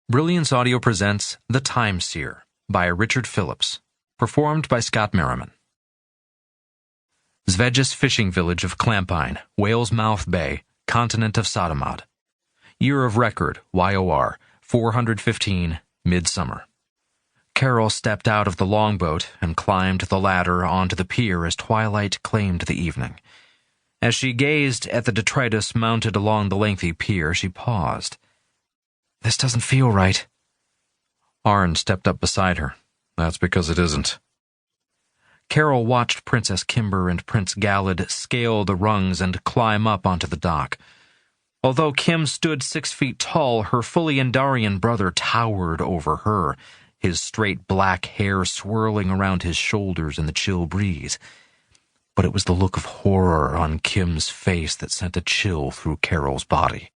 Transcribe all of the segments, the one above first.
Brilliance Audio presents The Time Seer by Richard Phillips, performed by Scott Merriman. Zvedjas fishing village of Clampine, Whale's Mouth Bay, continent of Sodomad. Year of record, YOR, 415, midsummer. Carol stepped out of the longboat and climbed the ladder onto the pier as twilight claimed the evening. As she gazed at the detritus mounted along the lengthy pier, she paused. This doesn't feel right. Arn stepped up beside her. That's because it isn't. Carol watched Princess Kimber and Prince Galad scale the rungs and climb up onto the dock. Although Kim stood 6 feet tall, her fully Andarian brother towered over her, his straight black hair swirling around his shoulders in the chill breeze. But it was the look of horror on Kim's face that sent a chill through Carol's body.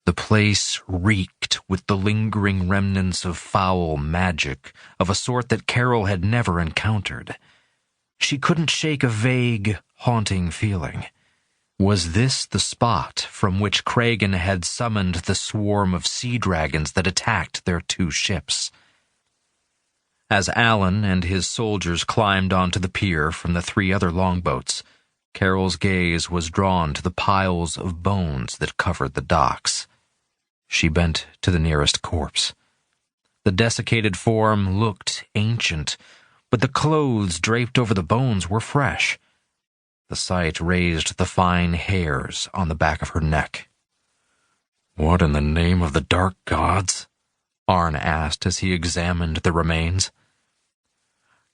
The place reeked with the lingering remnants of foul magic, of a sort that Carol had never encountered. She couldn't shake a vague, haunting feeling. Was this the spot from which Kragan had summoned the swarm of sea dragons that attacked their 2 ships? As Alan and his soldiers climbed onto the pier from the 3 other longboats, Carol's gaze was drawn to the piles of bones that covered the docks. She bent to the nearest corpse. The desiccated form looked ancient, but the clothes draped over the bones were fresh. The sight raised the fine hairs on the back of her neck. "What in the name of the dark gods?" Arn asked as he examined the remains.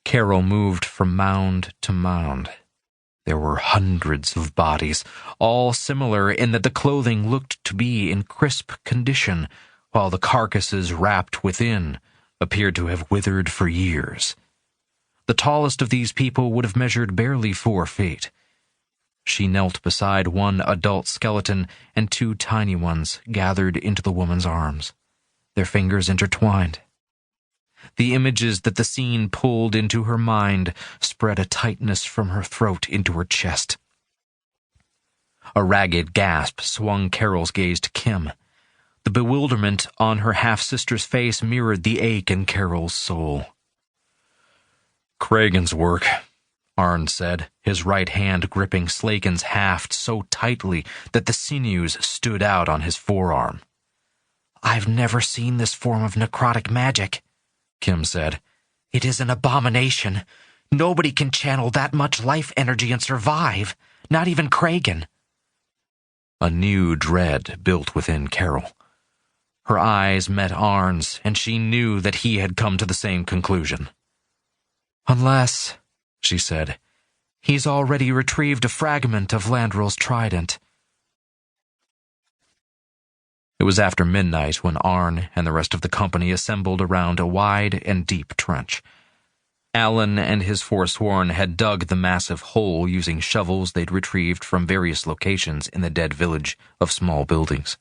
Carol moved from mound to mound. There were hundreds of bodies, all similar in that the clothing looked to be in crisp condition, while the carcasses wrapped within appeared to have withered for years. The tallest of these people would have measured barely 4 feet. She knelt beside one adult skeleton, and 2 tiny ones gathered into the woman's arms, their fingers intertwined. The images that the scene pulled into her mind spread a tightness from her throat into her chest. A ragged gasp swung Carol's gaze to Kim. The bewilderment on her half-sister's face mirrored the ache in Carol's soul. "Kragan's work," Arn said, his right hand gripping Slaken's haft so tightly that the sinews stood out on his forearm. "I've never seen this form of necrotic magic," Kim said. "It is an abomination. Nobody can channel that much life energy and survive, not even Kragan." A new dread built within Carol. Her eyes met Arn's, and she knew that he had come to the same conclusion. "Unless," she said, "he's already retrieved a fragment of Landrel's trident." It was after midnight when Arn and the rest of the company assembled around a wide and deep trench. Alan and his forsworn had dug the massive hole using shovels they'd retrieved from various locations in the dead village of small buildings.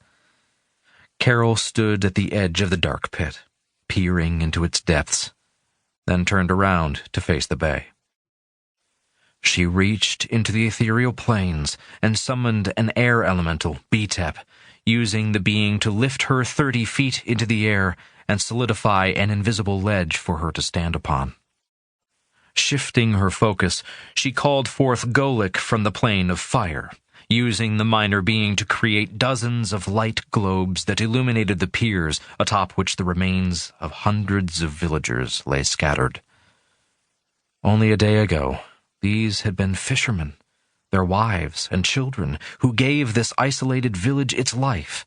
Carol stood at the edge of the dark pit, peering into its depths, then turned around to face the bay. She reached into the ethereal planes and summoned an air elemental, Betep, using the being to lift her 30 feet into the air and solidify an invisible ledge for her to stand upon. Shifting her focus, she called forth godlike from the plane of fire, using the minor being to create dozens of light globes that illuminated the piers atop which the remains of hundreds of villagers lay scattered. Only a day ago, these had been fishermen, their wives and children, who gave this isolated village its life.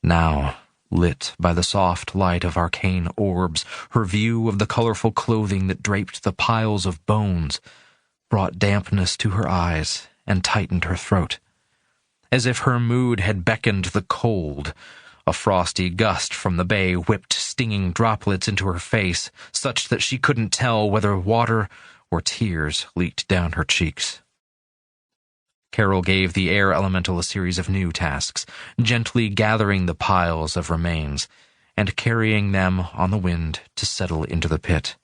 Now, lit by the soft light of arcane orbs, her view of the colorful clothing that draped the piles of bones brought dampness to her eyes and tightened her throat. As if her mood had beckoned the cold, a frosty gust from the bay whipped stinging droplets into her face, such that she couldn't tell whether water or tears leaked down her cheeks. Carol gave the air elemental a series of new tasks, gently gathering the piles of remains and carrying them on the wind to settle into the pit.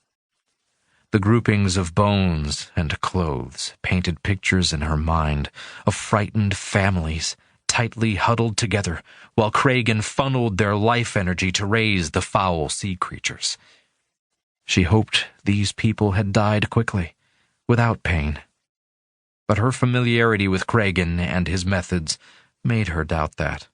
The groupings of bones and clothes painted pictures in her mind of frightened families tightly huddled together, while Kragan funneled their life energy to raise the foul sea creatures. She hoped these people had died quickly, without pain. But her familiarity with Kragan and his methods made her doubt that.